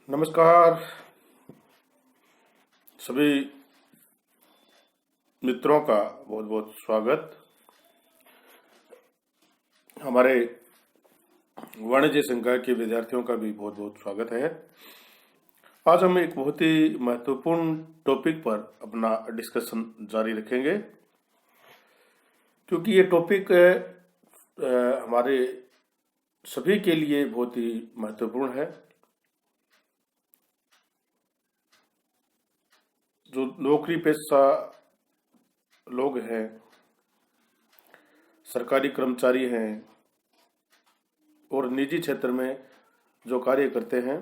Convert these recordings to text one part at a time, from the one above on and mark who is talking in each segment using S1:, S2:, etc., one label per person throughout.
S1: नमस्कार सभी मित्रों का बहुत बहुत स्वागत। हमारे वाणिज्य संकाय के विद्यार्थियों का भी बहुत बहुत स्वागत है। आज हम एक बहुत ही महत्वपूर्ण टॉपिक पर अपना डिस्कशन जारी रखेंगे, क्योंकि ये टॉपिक हमारे सभी के लिए बहुत ही महत्वपूर्ण है। जो नौकरी पेशा लोग हैं, सरकारी कर्मचारी हैं और निजी क्षेत्र में जो कार्य करते हैं,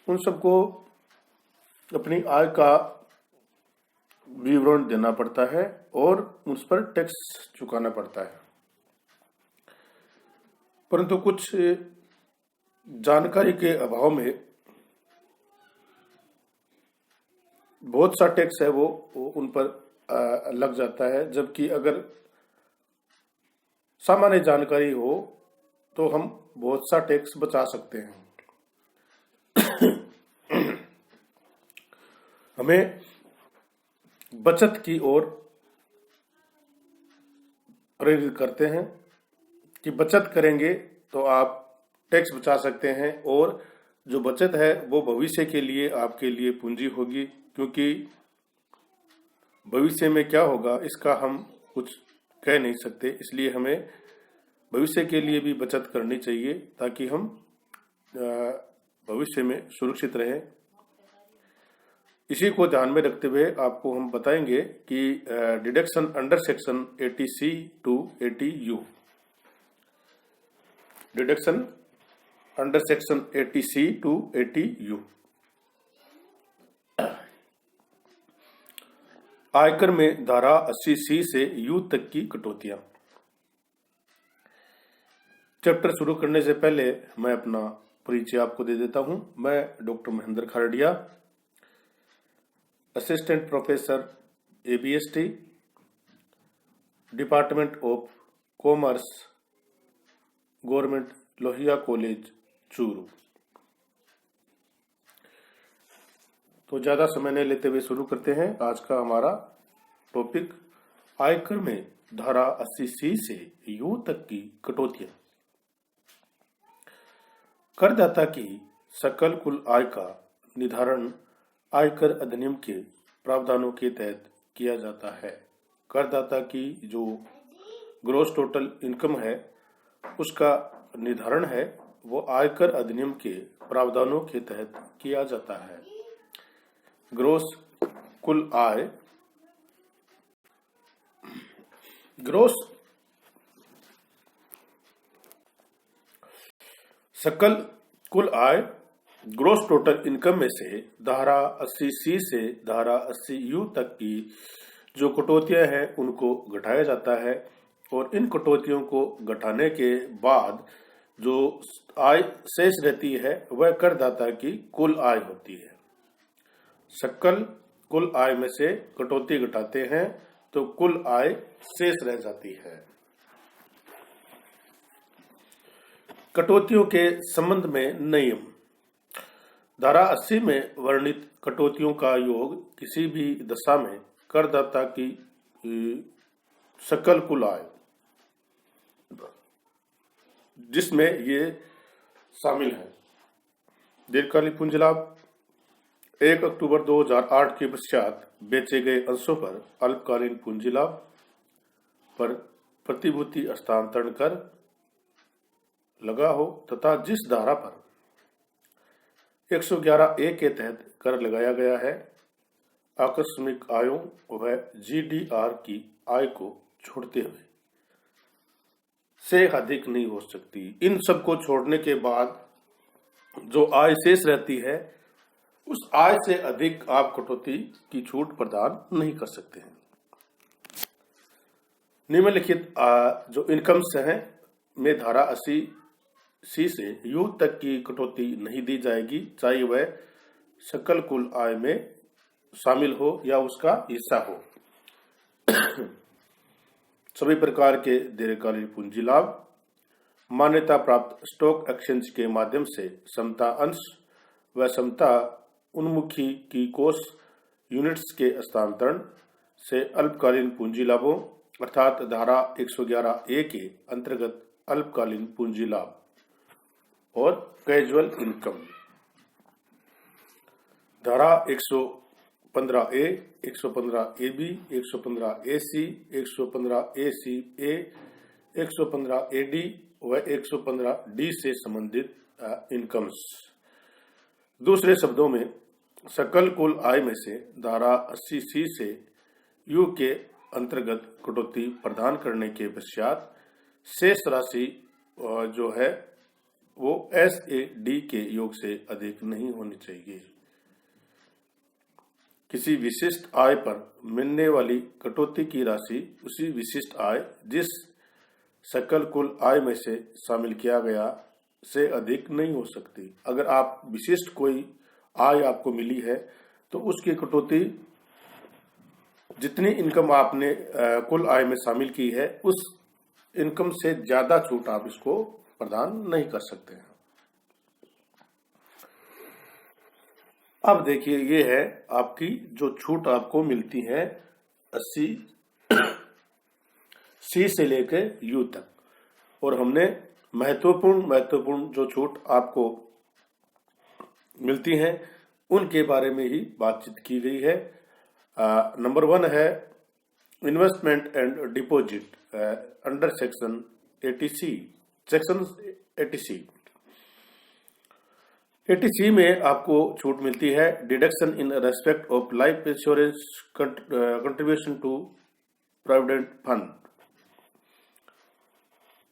S1: उन सबको अपनी आय का विवरण देना पड़ता है और उस पर टैक्स चुकाना पड़ता है। परंतु कुछ जानकारी के अभाव में बहुत सा टैक्स है वो उन पर लग जाता है, जबकि अगर सामान्य जानकारी हो तो हम बहुत सा टैक्स बचा सकते हैं। हमें बचत की ओर प्रेरित करते हैं कि बचत करेंगे तो आप टैक्स बचा सकते हैं, और जो बचत है वो भविष्य के लिए आपके लिए पूंजी होगी, क्योंकि भविष्य में क्या होगा इसका हम कुछ कह नहीं सकते। इसलिए हमें भविष्य के लिए भी बचत करनी चाहिए ताकि हम भविष्य में सुरक्षित रहें। इसी को ध्यान में रखते हुए आपको हम बताएंगे कि deduction under section 80C to 80U, deduction under section 80C to 80U। आयकर में धारा 80C से U तक की कटौतियां। चैप्टर शुरू करने से पहले मैं अपना परिचय आपको दे देता हूं। मैं doctor Mahendra Kharadiya, assistant professor ABST, department of commerce, government Lohia college Churu. तो ज्यादा समय नहीं लेते हुए शुरू करते हैं। आज का हमारा टॉपिक आयकर में धारा 80C से U तक की कटौतियां। करदाता की सकल कुल आय का निर्धारण आयकर अधिनियम के प्रावधानों के तहत किया जाता है। करदाता की जो ग्रॉस टोटल इनकम है उसका निर्धारण है वो आयकर अधिनियम के प्रावधानों के तहत किया जाता है। ग्रॉस कुल आय, ग्रॉस सकल कुल आय ग्रॉस टोटल इनकम में से धारा 80C से धारा 80U तक की जो कटौतियां हैं उनको घटाया जाता है, और इन कटौतियों को घटाने के बाद जो आय शेष रहती है वह करदाता की कुल आय होती है। सकल कुल आय में से कटौती घटाते हैं तो कुल आय शेष रह जाती है। कटौतियों के संबंध में नियम। धारा 80 में वर्णित कटौतियों का योग किसी भी दशा में करदाता की सकल कुल आय, जिसमें ये शामिल है: दीर्घकालीन पूंजी लाभ, 1 अक्टूबर 2008 के पश्चात बेचे गए अंशों पर अल्पकालीन पूंजी लाभ पर प्रतिभूति हस्तांतरण कर लगा हो तथा जिस धारा पर 111A के तहत कर लगाया गया है, आकस्मिक आयों व GDR की आय को छोड़ते हुए से अधिक नहीं हो सकती। इन सब को छोड़ने के बाद जो आय शेष रहती है उस आय से अधिक आप कटौती की छूट प्रदान नहीं कर सकते हैं। निम्नलिखित जो इनकम्स हैं में धारा 80C से U तक की कटौती नहीं दी जाएगी, चाहे वह सकल कुल आय में शामिल हो या उसका हिस्सा हो। सभी प्रकार के दीर्घकालीन पूंजी लाभ, मान्यता प्राप्त स्टॉक एक्सचेंज के माध्यम से समता अंश व क्षमता उन्मुखी की कोष यूनिट्स के हस्तांतरण से अल्पकालीन पूंजी लाभों अर्थात धारा 111A के अंतर्गत अल्पकालीन पूंजी लाभ और कैजुअल इनकम। धारा 115A, 115AB, 115AC, 115AC-A, 115AD व 115D से संबंधित इनकम्स। दूसरे शब्दों में सकल कुल आय में से धारा 80C से यू के अंतर्गत कटौती प्रदान करने के पश्चात शेष राशि जो है वो SAD के योग से अधिक नहीं होनी चाहिए। किसी विशिष्ट आय पर मिलने वाली कटौती की राशि उसी विशिष्ट आय जिस सकल कुल आय में से शामिल किया गया से अधिक नहीं हो सकती। अगर आप विशिष्ट कोई आय आपको मिली है तो उसकी कटौती जितनी इनकम आपने कुल आय में शामिल की है उस इनकम से ज्यादा छूट आप इसको प्रदान नहीं कर सकते हैं। अब देखिए ये है आपकी जो छूट आपको मिलती है 80C से लेकर U तक, और हमने महत्वपूर्ण जो छूट आपको मिलती हैं उनके बारे में ही बातचीत की गई है। नंबर 1 है investment and deposit under section 80C में आपको छूट मिलती है deduction in respect of life insurance contribution to provident fund.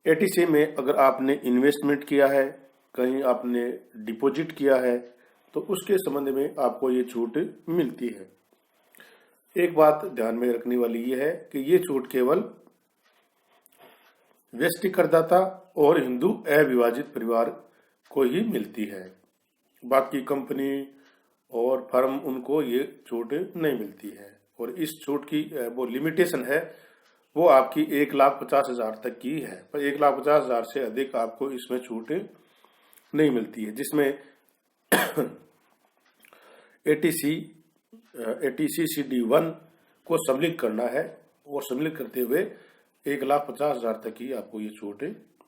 S1: 80C में अगर आपने इन्वेस्टमेंट किया है, कहीं आपने डिपॉजिट किया है तो उसके संबंध में आपको ये छूट मिलती है। एक बात ध्यान में रखने वाली ये है कि ये छूट केवल व्यष्टि करदाता और हिंदू अविभाजित परिवार को ही मिलती है। बाकी कंपनी और फर्म उनको ये छूट नहीं मिलती है, और इस छूट की वो लिमिटेशन है वो आपकी 1,50,000 तक की है, पर 1,50,000 से अधिक आपको इसमें छूट नहीं मिलती है, जिसमें 80CCD1 को सम्मिलित करना है और सम्मिलित करते हुए 1,50,000 तक ही आपको ये छूट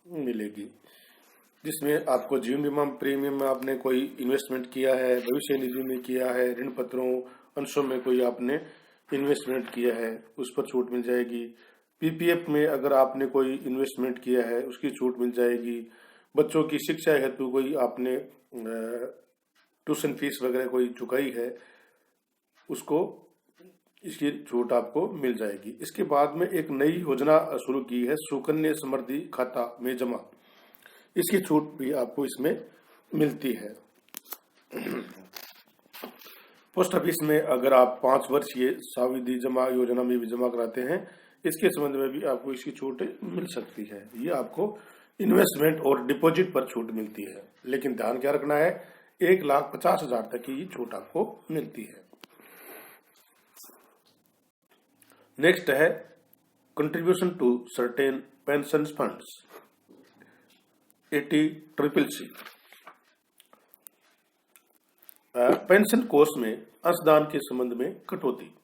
S1: मिलेगी, जिसमें आपको जीवन बीमा प्रीमियम में आपने कोई इन्वेस्टमेंट किया है, भविष्य निधि में किया है, ऋण पत्रों अंशों में कोई आपने इन्वेस्टमेंट किया है उस पर छूट मिल जाएगी। PPF में अगर आपने कोई इन्वेस्टमेंट किया है उसकी छूट मिल जाएगी। बच्चों की शिक्षा हेतु कोई आपने ट्यूशन फीस वगैरह कोई चुकाई है उसको इसकी छूट आपको मिल जाएगी। इसके बाद में एक नई योजना शुरू की है सुकन्या समृद्धि खाता में जमा, इसकी छूट भी आपको इसमें मिलती है। पोस्ट ऑफिस में अगर आप 5 वर्षीय सावधि जमा योजना में भी जमा कराते हैं इसके संबंध में भी आपको इसकी छूट मिल सकती है। ये आपको इन्वेस्टमेंट और डिपॉजिट पर छूट मिलती है, लेकिन ध्यान क्या रखना है 1,50,000 तक की छूट आपको मिलती है। नेक्स्ट है contribution to certain pension funds 80CCC। Pension कोष में अंशदान के संबंध में कटौती।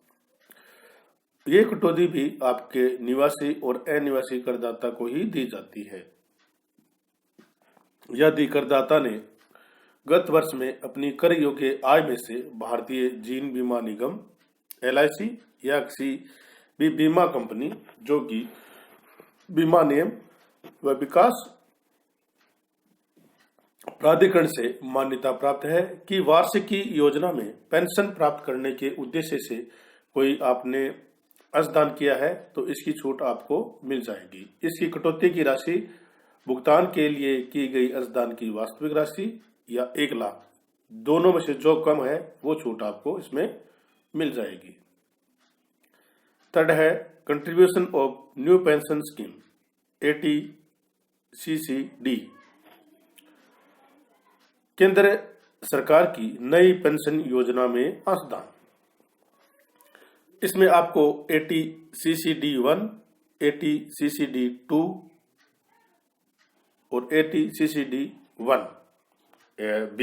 S1: ये कटौती भी आपके निवासी और अनिवासी करदाता को ही दी जाती है। यदि करदाता ने गत वर्ष में अपनी कर योग्य आय में से भारतीय जीवन बीमा निगम LIC या किसी भी बीमा कंपनी जो कि बीमा नियम व विकास प्राधिकरण से मान्यता प्राप्त है कि वार्षिकी योजना में पेंशन प्राप्त करने के उद्देश्य से कोई आपने अंशदान किया है तो इसकी छूट आपको मिल जाएगी। इसकी कटौती की राशि भुगतान के लिए की गई अंशदान की वास्तविक राशि या 1 लाख, दोनों में से जो कम है वो छूट आपको इसमें मिल जाएगी। थर्ड है contribution of new pension scheme 80CCD। केंद्र सरकार की नई पेंशन योजना में अंशदान। इसमें आपको 80CCD1, 80CCD2 और 80CCD1B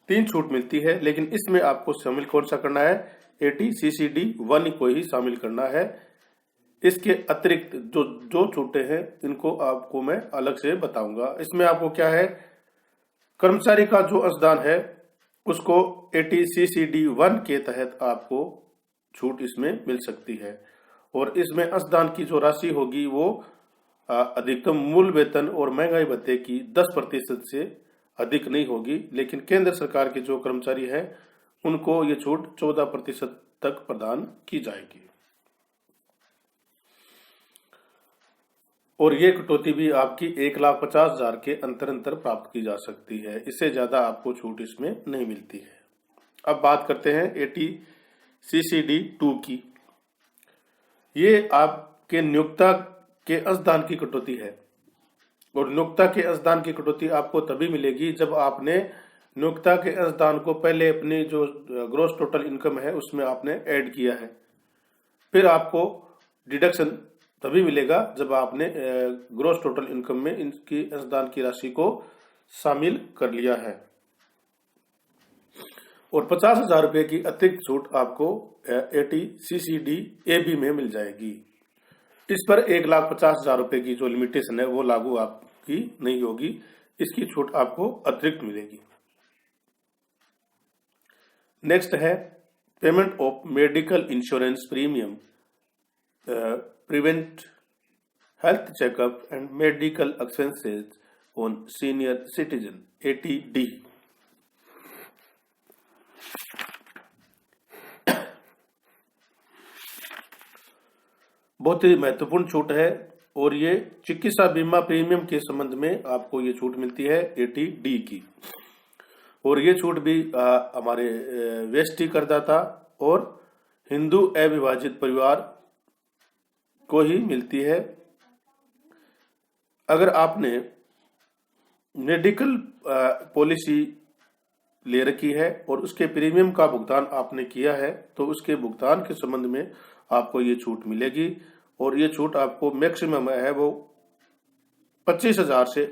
S1: 3 छूट मिलती है, लेकिन इसमें आपको शामिल कौन सा करना है, 80 CCD 1 को ही शामिल करना है। इसके अतिरिक्त जो छूटें हैं इनको आपको मैं अलग से बताऊंगा। इसमें आपको क्या है, कर्मचारी का जो अंशदान है उसको 80 CCD 1 के तहत आपको छूट इसमें मिल सकती है, और इसमें अंशदान की जो राशि होगी वो अधिकतम मूल वेतन और महंगाई भत्ते की 10% से अधिक नहीं होगी। लेकिन केंद्र सरकार के जो कर्मचारी हैं उनको ये छूट 14% तक प्रदान की जाएगी, और ये कटौती भी आपकी 1,50,000 के अंतर प्राप्त की जा सकती है। इससे ज्यादा आपको छूट इसमें नहीं मिलती है। अब बात करते हैं 80 CCD 2 की। ये आपके नियोक्ता के अंशदान की कटौती है, और नियोक्ता के अंशदान की कटौती आपको तभी मिलेगी जब आपने नियोक्ता के अंशदान को पहले अपनी जो ग्रॉस टोटल इनकम है उसमें आपने ऐड किया है। फिर आपको डिडक्शन तभी मिलेगा जब आपने ग्रॉस टोटल इनकम में इनकी अंशदान की राशि को शामिल कर लिया है। और 50,000 रुपए की अतिरिक्त छूट आपको 80 CCD AB में मिल जाएगी। इस पर 1,50,000 रुपए की जो लिमिटेशन है वो लागू आपकी नहीं होगी, इसकी छूट आपको अतिरिक्त मिलेगी। नेक्स्ट है payment of medical insurance premium, prevent health checkup and medical expenses on senior citizen 80D। बहुत ही महत्वपूर्ण छूट है, और ये चिकित्सा बीमा प्रीमियम के संबंध में आपको ये छूट मिलती है 80D की। और ये छूट भी हमारे वेस्टी करदाता और हिंदू अविभाजित परिवार को ही मिलती है। अगर आपने मेडिकल पॉलिसी ले रखी है और उसके प्रीमियम का भुगतान आपने किया है तो उसके भुगतान के संबंध में आपको ये छूट मिलेगी, और ये छूट आपको मैक्सिमम है वो 25,000 से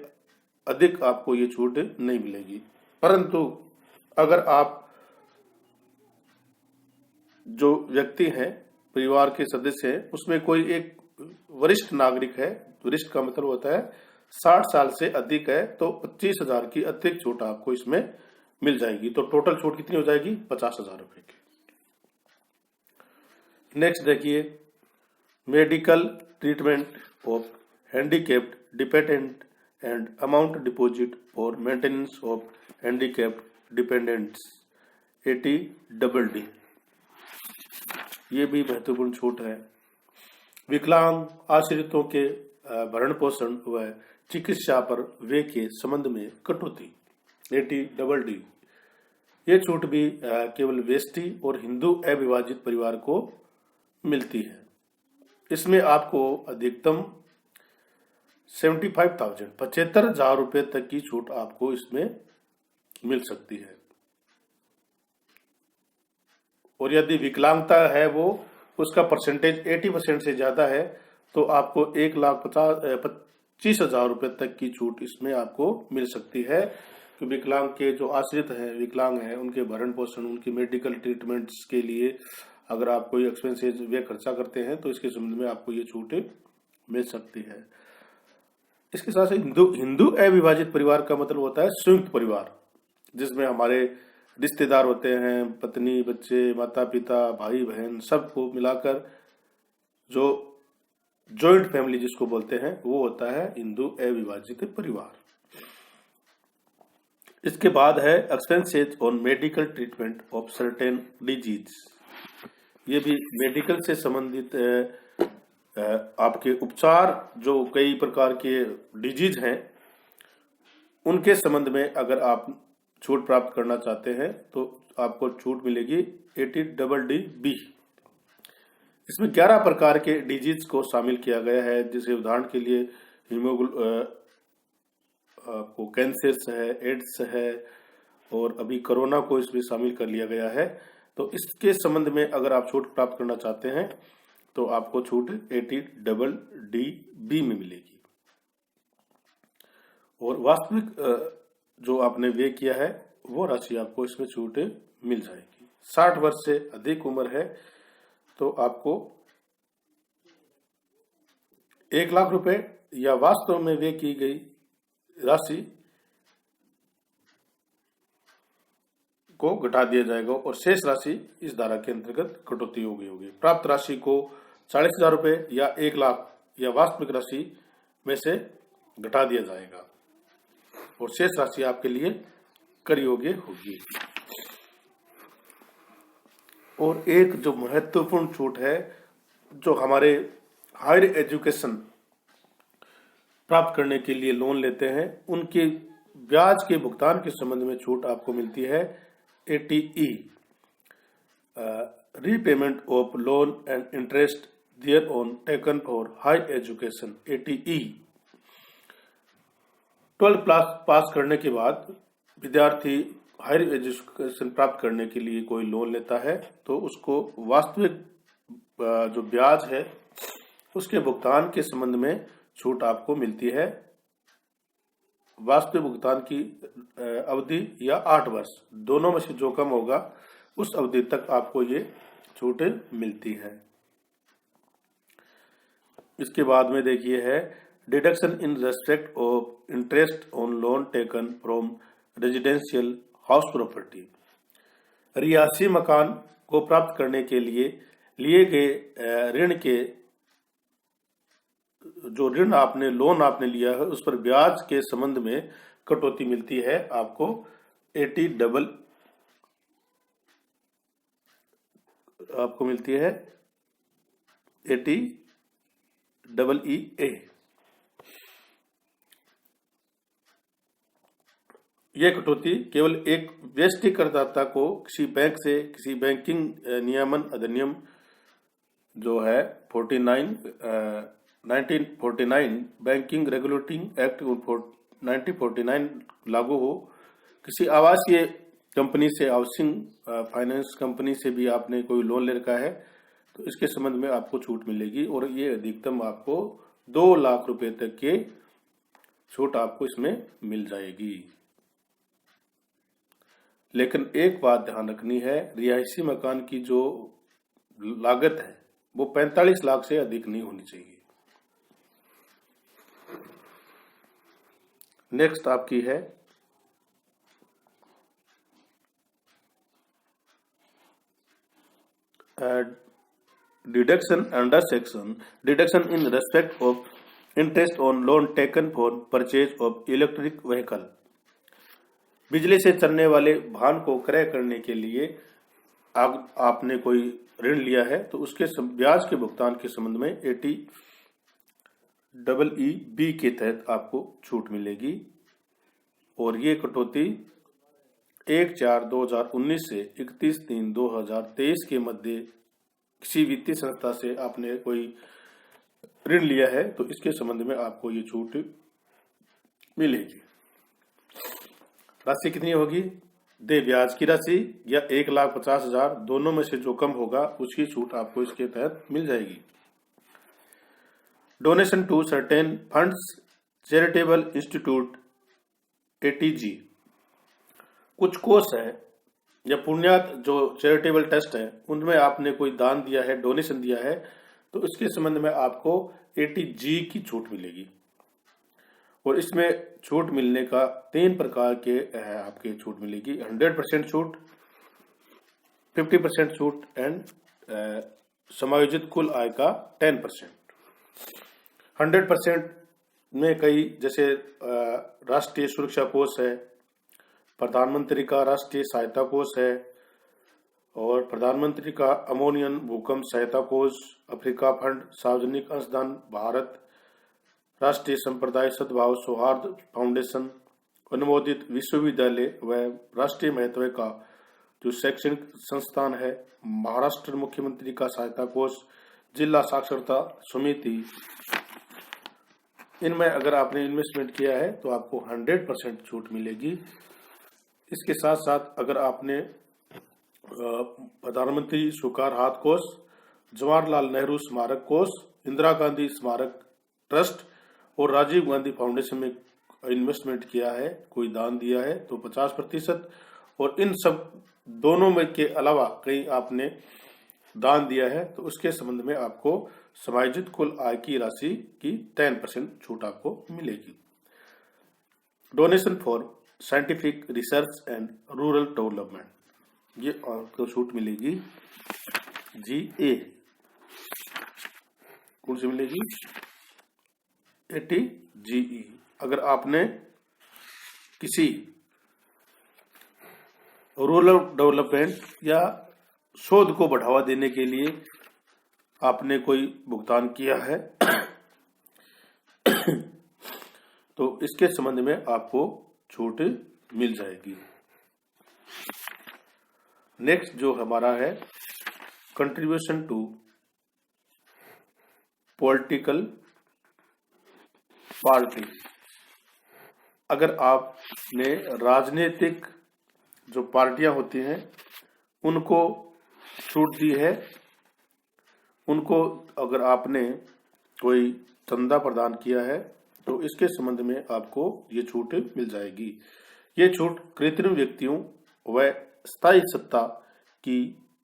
S1: अधिक आपको ये छूट नहीं मिलेगी। परंतु अगर आप जो व्यक्ति हैं, परिवार के सदस्य हैं, उसमें कोई एक वरिष्ठ नागरिक है, वरिष्ठ का मतलब होता है 60 साल से अधिक है, तो 25,000 की अतिरिक्त छूट आपको इसमें मिल जाएगी। तो टोटल छूट कितनी हो जाएगी, 50,000 रुपए की। नेक्स्ट देखिए, medical treatment of handicapped dependent and amount deposit for maintenance of handicapped dependents 80DD। ये भी महत्वपूर्ण छूट है। विकलांग आश्रितों के भरण पोषण व चिकित्सा पर व्यय के संबंध में कटौती 80DD। ये छूट भी केवल वेस्टी और हिंदू अविभाजित परिवार को मिलती है। इसमें आपको अधिकतम 75,000 रुपए तक की छूट आपको इसमें मिल सकती है, और यदि विकलांगता है वो उसका परसेंटेज 80% से ज्यादा है तो आपको 1,25,000 रुपए तक की छूट इसमें आपको मिल सकती है। कि विकलांग के जो आश्रित हैं, विकलांग हैं, उनके भरण पोषण, उनकी मेडिकल ट्रीटमेंट्स के लिए अगर आप कोई एक्सपेंसेस वे खर्चा करते हैं तो इसके संबंध में आपको ये छूट मिल सकती है। इसके साथ हिंदू अविभाजित परिवार का मतलब होता है संयुक्त परिवार, जिसमें हमारे रिश्तेदार होते हैं, पत्नी, बच्चे, माता पिता, भाई बहन, सबको मिलाकर जो जॉइंट फैमिली जिसको बोलते हैं वो होता है हिंदू अविभाजित परिवार। इसके बाद है expenses on medical treatment of certain disease. ये भी मेडिकल से संबंधित आपके उपचार, जो कई प्रकार के डिजीज हैं उनके संबंध में अगर आप छूट प्राप्त करना चाहते हैं तो आपको छूट मिलेगी 80DD। इसमें 11 प्रकार के डिजीज को शामिल किया गया है, जैसे उदाहरण के लिए आपको कैंसर है, एड्स है, और अभी कोरोना को इसमें शामिल कर लिया गया है। तो इसके संबंध में अगर आप छूट प्राप्त करना चाहते हैं तो आपको छूट 80DD में मिलेगी। और वास्तविक जो आपने व्यय किया है वो राशि आपको इसमें छूट मिल जाएगी। 60 वर्ष से अधिक उम्र है तो आपको 1 लाख रुपए या वास्तव में व्यय की गई राशि को घटा दिया जाएगा और शेष राशि इस धारा के अंतर्गत कटौती होगी। प्राप्त राशि को 40,000 रुपए या 1 लाख या वास्तविक राशि में से घटा दिया जाएगा और शेष राशि आपके लिए कर योग्य होगी। और एक जो महत्वपूर्ण छूट है, जो हमारे हायर एजुकेशन प्राप्त करने के लिए लोन लेते हैं, उनके ब्याज के भुगतान के संबंध में छूट आपको मिलती है ATE, repayment of loan and interest there on taken for high education, ATE। 12 class pass करने के बाद विद्यार्थी हायर एजुकेशन प्राप्त करने के लिए कोई लोन लेता है तो उसको वास्तविक जो ब्याज है उसके भुगतान के संबंध में छूट आपको मिलती है। वास्तविक भुगतान की अवधि या 8 वर्ष, दोनों में से जो कम होगा उस अवधि तक आपको ये छूट मिलती है। इसके बाद में देखिए है deduction in respect of interest on loan taken from residential house property. रिहायशी मकान को प्राप्त करने के लिए गए ऋण के जो ऋण आपने लोन आपने लिया है उस पर ब्याज के संबंध में कटौती मिलती है आपको आपको मिलती है ATEEA। यह कटौती केवल एक व्यष्टि करदाता को किसी बैंक से किसी बैंकिंग नियमन अधिनियम जो है 1949 बैंकिंग रेगुलेटिंग एक्ट 1949 लागू हो, किसी आवासीय कंपनी से, हाउसिंग फाइनेंस कंपनी से भी आपने कोई लोन ले रखा है तो इसके संबंध में आपको छूट मिलेगी और ये अधिकतम आपको 2 लाख रुपए तक के छूट आपको इसमें मिल जाएगी। लेकिन एक बात ध्यान रखनी है, रिहायशी मकान की जो लागत है वो 45 लाख से अधिक नहीं होनी चाहिए। नेक्स्ट आपकी है deduction under section deduction in respect of interest on loan taken for purchase of electric vehicle. बिजली से चलने वाले वाहन को क्रय करने के लिए आपने कोई ऋण लिया है तो उसके ब्याज के भुगतान के संबंध में ATEEB के तहत आपको छूट मिलेगी और ये कटौती 1/4/2019 से 31/3/2023 के मध्य किसी वित्तीय संस्था से आपने कोई ऋण लिया है तो इसके संबंध में आपको ये छूट मिलेगी। राशि कितनी होगी? दे ब्याज की राशि या 1,50,000, दोनों में से जो कम होगा उसकी छूट आपको इसके तहत मिल जाएगी। Donation to certain funds charitable institute ATG, कुछ कोष है या पुण्यात जो चैरिटेबल ट्रस्ट है उनमें आपने कोई दान दिया है, डोनेशन दिया है तो इसके संबंध में आपको ATG की छूट मिलेगी और इसमें छूट मिलने का 3 प्रकार के आपके छूट मिलेगी। 100% छूट, 50% छूट एंड समायोजित कुल आय का 10%। 100% में कई जैसे राष्ट्रीय सुरक्षा कोष है, प्रधानमंत्री का राष्ट्रीय सहायता कोष है और प्रधानमंत्री का अमोनियन भूकंप सहायता कोष, अफ्रीका फंड, सार्वजनिक अंशदान भारत, राष्ट्रीय संप्रदाय सद्भाव सौहार्द फाउंडेशन, अनुमोदित विश्वविद्यालय व राष्ट्रीय महत्व का जो शैक्षणिक संस्थान है, महाराष्ट्र मुख्यमंत्री का सहायता कोष, जिला साक्षरता समिति। इनमें अगर आपने इन्वेस्टमेंट किया है तो आपको 100% छूट मिलेगी। इसके साथ साथ अगर आपने प्रधानमंत्री स्वीकार हाथ कोष, जवाहरलाल नेहरू स्मारक कोष, इंदिरा गांधी स्मारक ट्रस्ट और राजीव गांधी फाउंडेशन में इन्वेस्टमेंट किया है, कोई दान दिया है तो 50% और इन सब दोनों में के अलावा कहीं आपने दान दिया है तो उसके संबंध में आपको समायोजित कुल आय की राशि की 10% छूट आपको मिलेगी। Donation for scientific research and rural development, ये आपको छूट मिलेगी GA। कौन सी मिलेगी? 80 GE। अगर आपने किसी रूरल डेवलपमेंट या शोध को बढ़ावा देने के लिए आपने कोई भुगतान किया है तो इसके संबंध में आपको छूट मिल जाएगी। नेक्स्ट जो हमारा है कंट्रीब्यूशन टू पॉलिटिकल पार्टी। अगर आपने राजनीतिक जो पार्टियां होती हैं उनको छूट दी है, उनको अगर आपने कोई चंदा प्रदान किया है तो इसके संबंध में आपको ये छूट मिल जाएगी। ये छूट कृत्रिम व्यक्तियों व स्थायी सत्ता की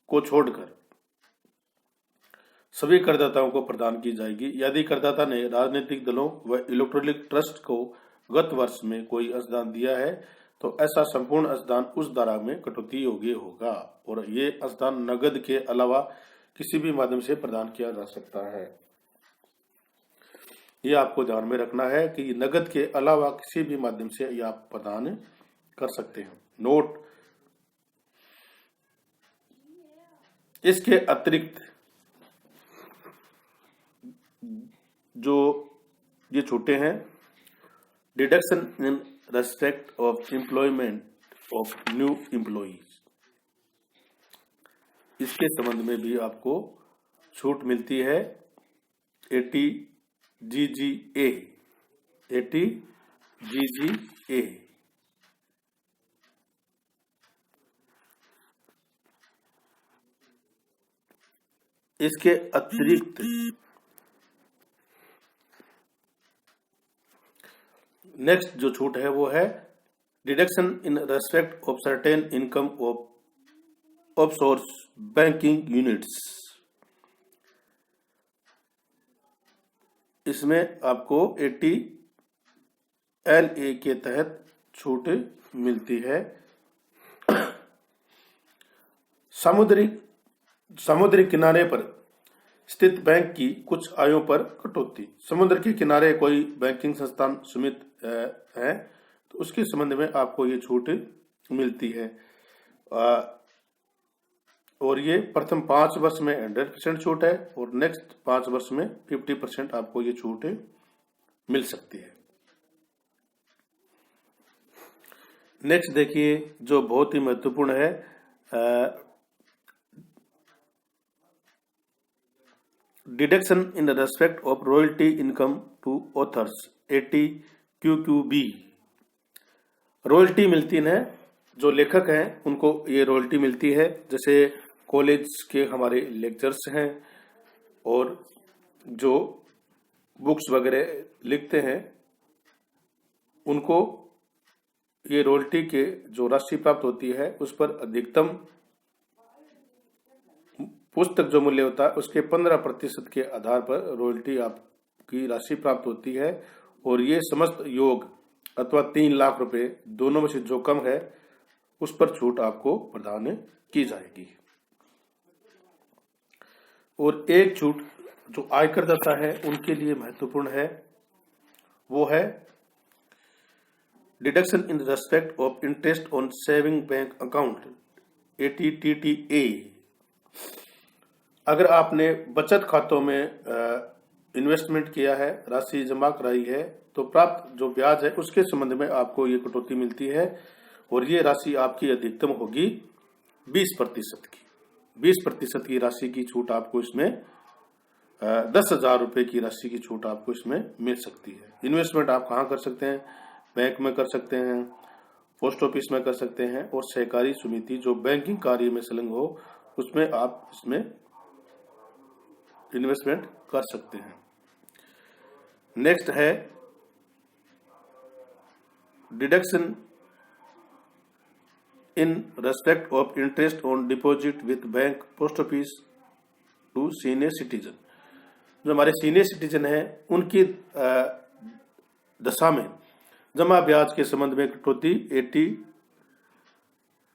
S1: को छोड़कर सभी करदाताओं को प्रदान की जाएगी। यदि करदाता ने राजनीतिक दलों व इलेक्ट्रॉनिक ट्रस्ट को गत वर्ष में कोई अंशदान दिया है तो ऐसा संपूर्ण अंशदान उस दर में कटौती योग्य होगा और ये अंशदान नगद के अलावा किसी भी माध्यम से प्रदान किया जा सकता है। ये आपको ध्यान में रखना है कि नगद के अलावा किसी भी माध्यम से ये आप प्रदान कर सकते हैं। नोट, इसके अतिरिक्त जो ये छूटे हैं, deduction in respect of employment of new employees, इसके संबंध में भी आपको छूट मिलती है 80 GGA। 80 GGA। इसके अतिरिक्त नेक्स्ट जो छूट है वो है deduction in respect of certain income of offshore banking units. इसमें आपको 80 LA के तहत छूट मिलती है। समुद्री किनारे पर स्थित बैंक की कुछ आयों पर कटौती। समुद्र के किनारे कोई बैंकिंग संस्थान सुमित है तो उसके संबंध में आपको ये छूट मिलती है और ये प्रथम 5 वर्ष में 100% छूट है और नेक्स्ट 5 वर्ष में 50% आपको ये छूट मिल सकती है। नेक्स्ट देखिए जो बहुत ही महत्वपूर्ण है, deduction in respect of royalty income to authors 80 QQB। Royalty मिलती है, जो लेखक हैं उनको ये रॉयल्टी मिलती है। जैसे कॉलेज के हमारे लेक्चर्स हैं और जो बुक्स वगैरह लिखते हैं उनको ये रॉयल्टी के जो राशि प्राप्त होती है उस पर अधिकतम पुस्तक जो मूल्य होता है उसके 15% के आधार पर रॉयल्टी आपकी राशि प्राप्त होती है और ये समस्त योग अथवा 3 लाख रुपए दोनों में से जो कम है उस पर छूट आपको प्रदान की जाएगी। और एक छूट जो आयकर दाता है उनके लिए महत्वपूर्ण है वो है deduction in respect of interest on saving bank account 80 TTA। अगर आपने बचत खातों में इन्वेस्टमेंट किया है, राशि जमा कराई है तो प्राप्त जो ब्याज है उसके संबंध में आपको ये कटौती मिलती है और ये राशि आपकी अधिकतम होगी 20% की। 20% की राशि की छूट आपको इसमें 10,000 रुपए की राशि की छूट आपको इसमें मिल सकती है। इन्वेस्टमेंट आप कहाँ कर सकते हैं? बैंक में कर सकते हैं, पोस्ट ऑफिस में कर सकते हैं और सहकारी समिति जो बैंकिंग कार्य में संलग्न हो उसमें आप इसमें इन्वेस्टमेंट कर सकते हैं। नेक्स्ट है deduction in respect of interest on deposit with bank post office to senior citizen. जो हमारे सीनियर सिटीजन हैं उनकी दशा में जमा ब्याज के संबंध में कटौती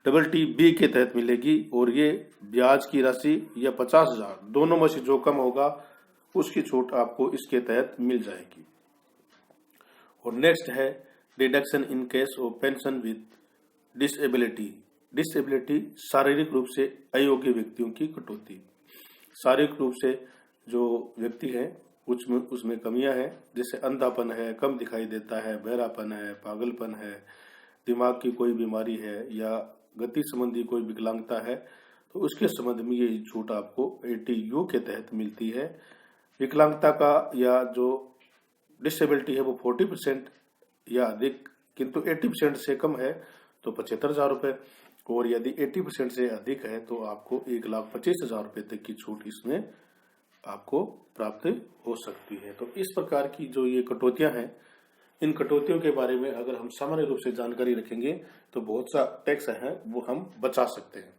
S1: 80TTB के तहत मिलेगी और ये ब्याज की राशि या 50,000 दोनों में से जो कम होगा उसकी छूट आपको इसके तहत मिल जाएगी। और नेक्स्ट है deduction in case of pension with disability. Disability शारीरिक रूप से अयोग्य व्यक्तियों की कटौती। शारीरिक रूप से जो व्यक्ति है उसमें कमियां हैं, जैसे अंधापन है, कम दिखाई देता है, बहरापन है, पागलपन है, दिमाग की कोई बीमारी है या गति संबंधी कोई विकलांगता है, तो उसके संबंध में ये छूट आपको 80U के तहत मिलती है। विकलांगता का या जो डिसेबिलिटी है वो 40% या अधिक, किंतु 80% से कम है तो 75,000 रुपये, और यदि 80% से अधिक है तो आपको 1,25,000 रुपये तक की छूट इसमें आपको प्राप्त हो सकती है। तो इस प्रकार की जो ये कटौतियां हैं, इन कटौतियों के बारे में अगर हम सामान्य रूप से जानकारी रखेंगे तो बहुत सा टैक्स है वो हम बचा सकते हैं।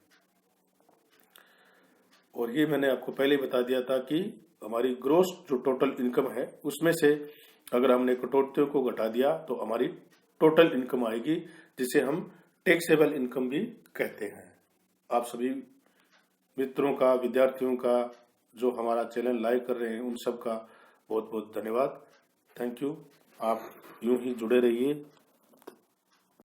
S1: और ये मैंने आपको पहले बता दिया था कि हमारी ग्रोस जो टोटल इनकम है उसमें से अगर हमने कटौतियों को घटा दिया तो हमारी टोटल इनकम आएगी, जिसे हम टैक्सेबल इनकम भी कहते हैं। आप सभी मित्रों का, विद्यार्थियों का जो हमारा चैनल लाइक कर रहे हैं उन सब का बहुत बहुत धन्यवाद। Thank you. आप यूं ही जुड़े रहिए।